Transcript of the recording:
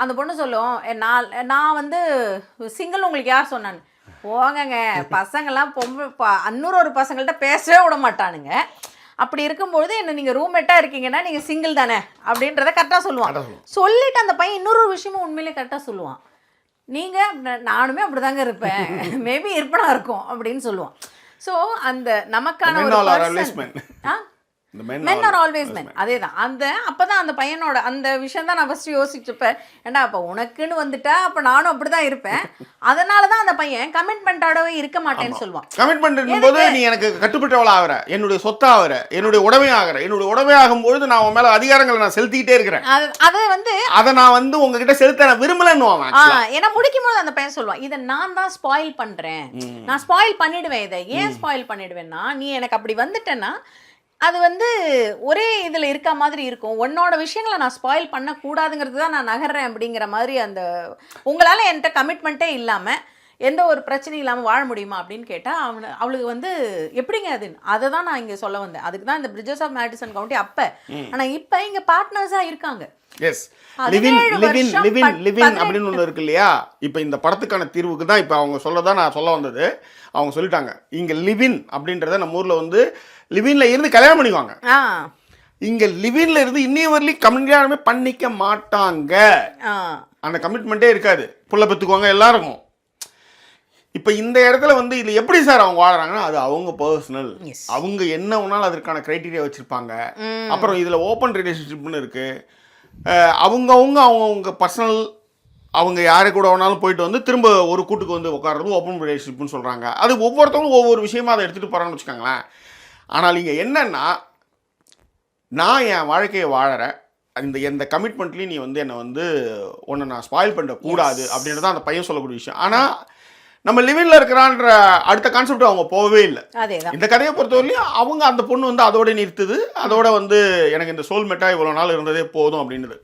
அந்த பொண்ணு சொல்லும், நான் வந்து சிங்கிள் உங்களுக்கு யார் சொன்னான்னு. போங்கங்க, பசங்கள்லாம் இன்னொரு ஒரு பசங்கள்கிட்ட பேசவே விட மாட்டானுங்க. அப்படி இருக்கும்போது என்ன நீங்கள் ரூம்மேட்டாக இருக்கீங்கன்னா நீங்கள் சிங்கிள் தானே அப்படின்றத கரெக்டாக சொல்லுவான். சொல்லிவிட்டு அந்த பையன் இன்னொரு விஷயமும் உண்மையிலே கரெக்டாக சொல்லுவான். நீங்கள் நானுமே அப்படி தாங்க இருப்பேன், மேபி இருப்பனா இருக்கும் அப்படின்னு சொல்லுவான். ஸோ அந்த நமக்கான ஒரு men are always men. அதே தான். அப்போ தான் அந்த பையனோட அந்த விஷயம் தான் நான் ஃபஸ்ட்டு யோசிச்சுப்பேன். ஏண்டா அப்போ உனக்குன்னு வந்துட்டா அப்போ நானும் அப்படி தான் இருப்பேன். அதனால தான் அந்த பையன் கமிட்மெண்ட்டோடவே இருக்க மாட்டேன்னு சொல்லுவான். கமிட்மெண்ட் போது நீ எனக்கு கட்டுப்பட்டவளா ஆகிற, என்னுடைய சொத்தா ஆகிற, என்னுடைய உடமை ஆகிற, என்னுடைய உடமை ஆகும்போது நான் உன் மேலே அதிகாரங்களை நான் செலுத்திக்கிட்டே இருக்கிறேன். அதை நான் வந்து உங்ககிட்ட செலுத்த நான் விரும்பலன்னு. ஏன்னா முடிக்கும் போது அந்த பையன் சொல்லுவான், இதை நான் தான் ஸ்பாயில் பண்ணுறேன், நான் ஸ்பாயில் பண்ணிடுவேன். இதை ஏன் ஸ்பாயில் பண்ணிடுவேன்னா, நீ எனக்கு அப்படி வந்துட்டேன்னா அது வந்து ஒரே இதில் இருக்க மாதிரி இருக்கும். உன்னோட விஷயங்களை நான் ஸ்பாயில் பண்ணக்கூடாதுங்கிறது தான் நான் நகர்றேன் அப்படிங்கிற மாதிரி. உங்களால் என்கிட்ட கமிட்மெண்ட்டே இல்லாமல் எந்த ஒரு பிரச்சனையும் இல்லாமல் வாழ முடியுமா அப்படின்னு கேட்டால் அவளுக்கு வந்து எப்படிங்க அதை தான் நான் இங்கே சொல்ல வந்தேன். அதுக்கு தான் இந்த பிரிட்ஜஸ் ஆஃப் மேடிசன் கவுண்டி அப்போ. ஆனால் இப்போ இங்கே பார்ட்னர்ஸாக இருக்காங்க. எஸ், லிவின் அப்படின்னு ஒன்று இருக்கு இல்லையா? இப்போ இந்த படத்துக்கான தீர்வுக்கு தான் இப்போ அவங்க சொல்லதான் நான் சொல்ல வந்தது. அவங்க சொல்லிட்டாங்க, இங்கே லிவின் அப்படின்றத நம்ம ஊரில் வந்து லிவின்ல இருந்து கல்யாணம் பண்ணிக்குவாங்க. இங்கே லிவின்ல இருந்து இன்னைய வரலையும் கல்யாணமே பண்ணிக்க மாட்டாங்க. அந்த கமிட்மெண்ட்டே இருக்காது. புள்ள பெற்றுக்குவாங்க எல்லாருக்கும். இப்போ இந்த இடத்துல வந்து இதில் எப்படி சார் அவங்க வாழறாங்கன்னா, அது அவங்க பர்சனல். அவங்க என்ன வேணாலும் அதற்கான க்ரைட்டீரியா வச்சுருப்பாங்க. அப்புறம் இதில் ஓப்பன் ரிலேஷன்ஷிப்னு இருக்குது. அவங்கவுங்க பர்சனல், அவங்க யாரை கூட வேணாலும் போயிட்டு வந்து திரும்ப ஒரு கூட்டுக்கு வந்து உட்கார்றது ஓப்பன் ரிலேஷன்ஷிப்னு சொல்கிறாங்க. அது ஒவ்வொருத்தவங்களும் ஒவ்வொரு விஷயமா அதை எடுத்துகிட்டு போகிறான்னு வச்சுக்கோங்களேன். ஆனால் இங்கே என்னென்னா, நான் என் வாழ்க்கையை வாழறேன், எந்த கமிட்மெண்ட்லேயும் நீ வந்து என்னை வந்து ஒன்று நான் ஸ்பாயில் பண்ணக்கூடாது அப்படின்றத அந்த பையன் சொல்லக்கூடிய விஷயம். ஆனால் நம்ம லிவின்ல இருக்கிறான்ற அடுத்த கான்செப்ட் அவங்க போகவே இல்லை. இந்த கதையை பொறுத்தவரையிலையும் அவங்க அந்த பொண்ணு வந்து அதோட நிறுத்துது. அதோட வந்து எனக்கு இந்த சோல்மேட்டாக இவ்வளோ நாள் இருந்ததே போதும் அப்படின்னுது.